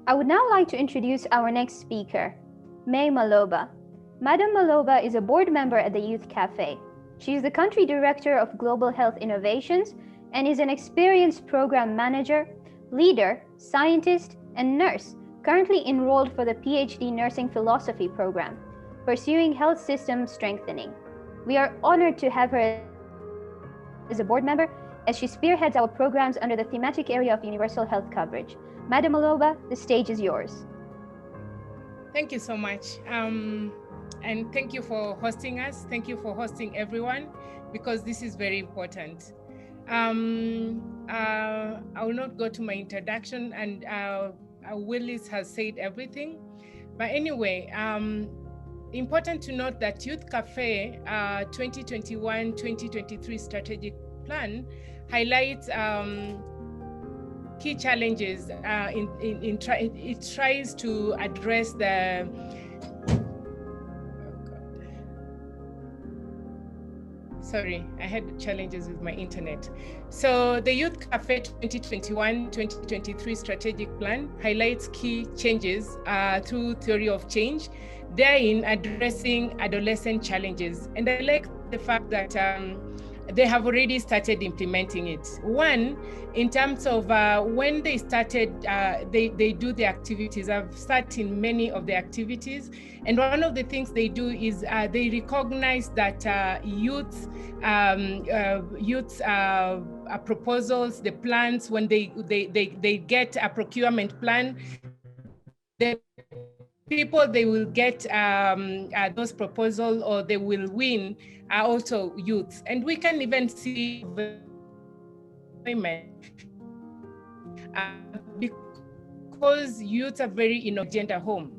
I would now like to introduce our next speaker, May Maloba. Madam Maloba is a board member at the Youth Café. She is the Country Director of Global Health Innovations and is an experienced program manager, leader, scientist, and nurse currently enrolled for the PhD Nursing Philosophy program, pursuing health system strengthening. We are honored to have her as a board member as she spearheads our programs under the thematic area of universal health coverage. Madam Maloba, the stage is yours. Thank you so much. And thank you for hosting us. Thank you for hosting everyone, because this is very important. I will not go to my introduction, and Willis has said everything. But anyway, important to note that Youth Café 2021-2023 strategic plan highlights key challenges. It tries to address the Sorry, I had challenges with my internet. So the Youth Café 2021-2023 strategic plan highlights key changes through theory of change, therein addressing adolescent challenges. And I like the fact that they have already started implementing it. One, in terms of when they started, they do the activities. I've started in many of the activities. And one of the things they do is they recognize that youth proposals, the plans, when they get a procurement plan, the people they will get those proposals or they will win are also youths. And we can even see women because youths are very in agenda home.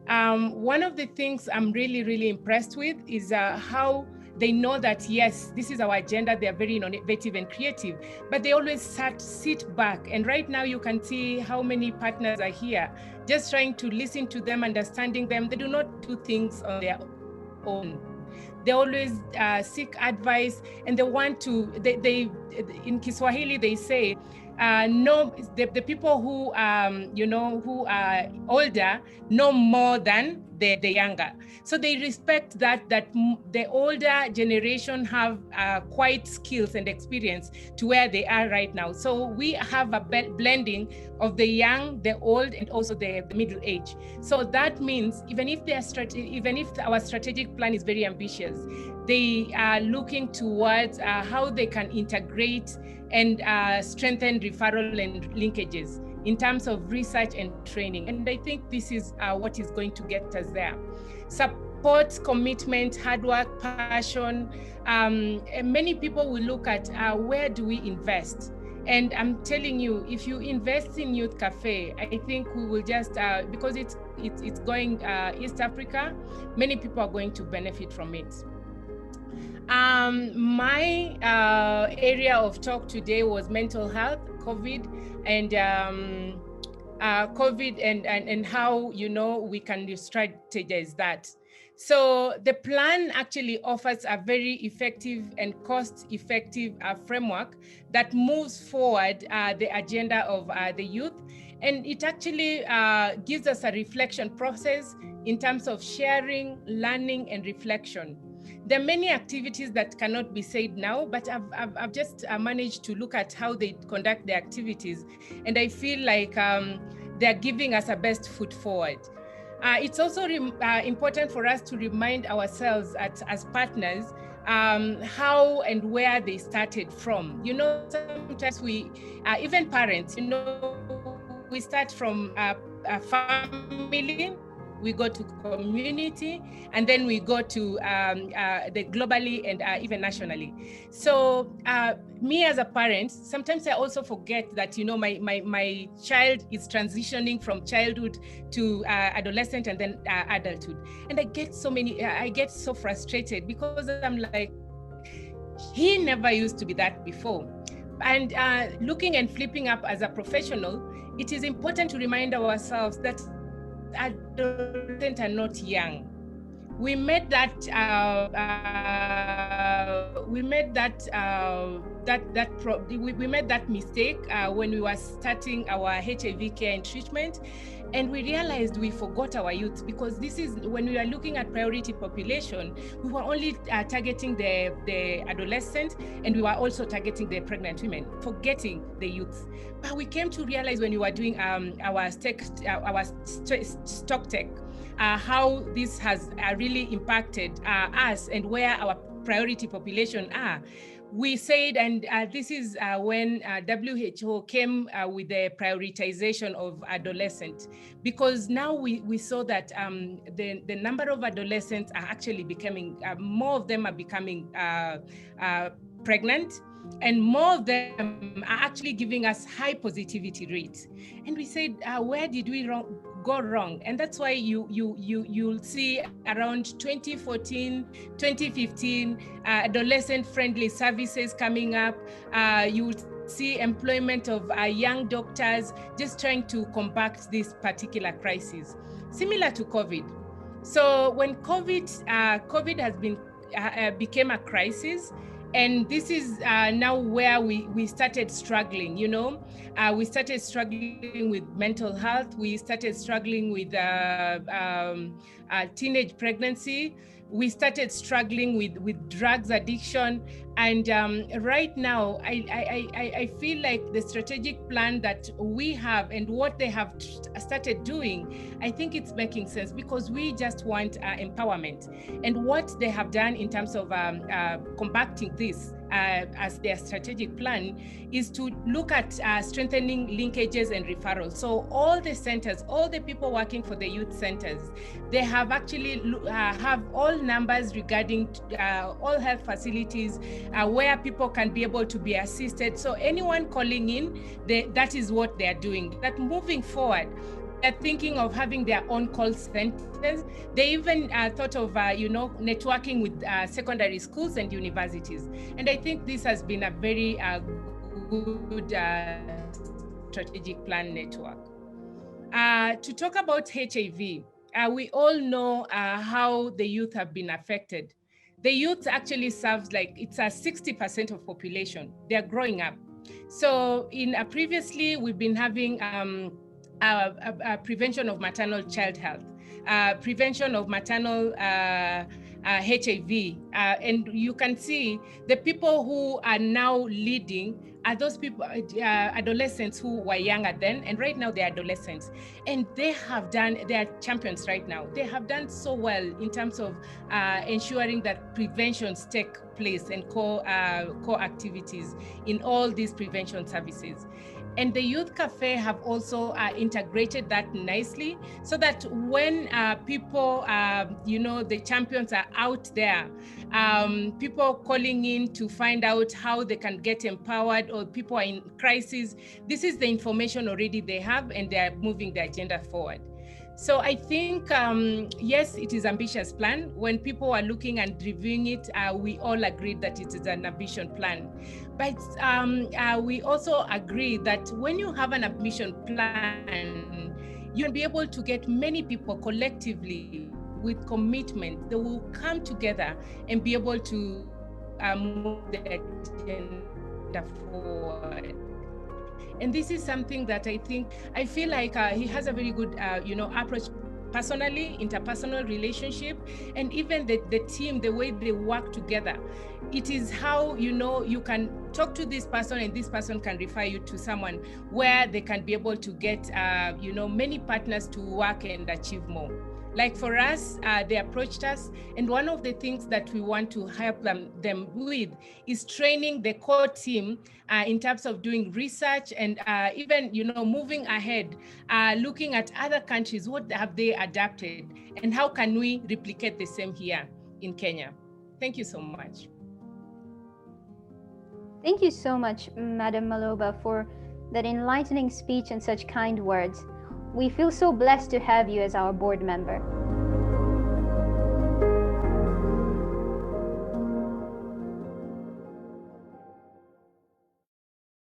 One of the things I'm really impressed with is how they know that, yes, this is our agenda. They are very innovative and creative, but they always sit back. And right now you can see how many partners are here, just trying to listen to them, understanding them. They do not do things on their own. They always seek advice, and they want to, they in Kiswahili, they say, no, the people who, who are older know more than the younger. So they respect that the older generation have quite skills and experience to where they are right now. So we have a blending of the young, the old, and also the middle age. So that means even if our strategic plan is very ambitious, they are looking towards how they can integrate and strengthen referral and linkages in terms of research and training. And I think this is what is going to get us there. Support, commitment, hard work, passion. Many people will look at where do we invest? And I'm telling you, if you invest in Youth Café, I think we will just, because it's going East Africa, many people are going to benefit from it. My area of talk today was mental health, COVID, and and how, we can strategize that. So the plan actually offers a very effective and cost-effective framework that moves forward the agenda of the youth. And it actually gives us a reflection process in terms of sharing, learning, and reflection. There are many activities that cannot be said now, but I've just managed to look at how they conduct their activities. And I feel like they're giving us a best foot forward. It's also important for us to remind ourselves as partners how and where they started from. Sometimes we, even parents, we start from a family, we go to community, and then we go to the globally and even nationally. So me as a parent, sometimes I also forget that, my child is transitioning from childhood to adolescent and then adulthood. And I get so frustrated because I'm like, he never used to be that before. And looking and flipping up as a professional, it is important to remind ourselves that adolescents are not young. We made that we made we made that mistake when we were starting our HIV care and treatment, and we realized we forgot our youth, because this is when we are looking at priority population, we were only targeting the adolescent, and we were also targeting the pregnant women, forgetting the youth. But we came to realize when we were doing our stock tech, how this has really impacted us and where our priority population are. We said, and this is when WHO came with the prioritization of adolescents, because now we saw that the number of adolescents are actually becoming, more of them are becoming pregnant, and more of them are actually giving us high positivity rates. And we said, where did we go wrong? And that's why you'll see around 2014, 2015, adolescent-friendly services coming up. You will see employment of young doctors just trying to combat this particular crisis, similar to COVID. So when COVID has been became a crisis, and this is now where we started struggling, we started struggling with mental health. We started struggling with teenage pregnancy. We started struggling with drugs addiction. And right now, I feel like the strategic plan that we have and what they have started doing, I think it's making sense, because we just want empowerment. And what they have done in terms of combating this as their strategic plan is to look at strengthening linkages and referrals. So all the centers, all the people working for the youth centers, they have actually have all numbers regarding all health facilities where people can be able to be assisted. So anyone calling in, that is what they are doing. That moving forward, they're thinking of having their own call centers. They even thought of networking with secondary schools and universities. And I think this has been a very good strategic plan network. To talk about HIV, we all know how the youth have been affected. The youth actually serves it's a 60% of population. They're growing up. So previously we've been having prevention of maternal child health, prevention of maternal HIV. And you can see the people who are now leading are those people, adolescents who were younger then, and right now they're adolescents. And they are champions right now. They have done so well in terms of ensuring that preventions take place and core activities in all these prevention services. And the Youth Café have also integrated that nicely, so that when people, the champions are out there, people calling in to find out how they can get empowered, or people are in crisis, this is the information already they have, and they're moving the agenda forward. So I think, yes, it is an ambitious plan. When people are looking and reviewing it, we all agreed that it is an ambition plan. But we also agree that when you have an ambition plan, you'll be able to get many people collectively with commitment. They will come together and be able to move the agenda forward. And this is something that I feel like he has a very good, approach personally, interpersonal relationship, and even the team, the way they work together. It is how, you can talk to this person and this person can refer you to someone where they can be able to get, many partners to work and achieve more. Like for us, they approached us, and one of the things that we want to help them with is training the core team in terms of doing research and even, moving ahead, looking at other countries, what have they adapted, and how can we replicate the same here in Kenya. Thank you so much. Thank you so much, Madam Maloba, for that enlightening speech and such kind words. We feel so blessed to have you as our board member.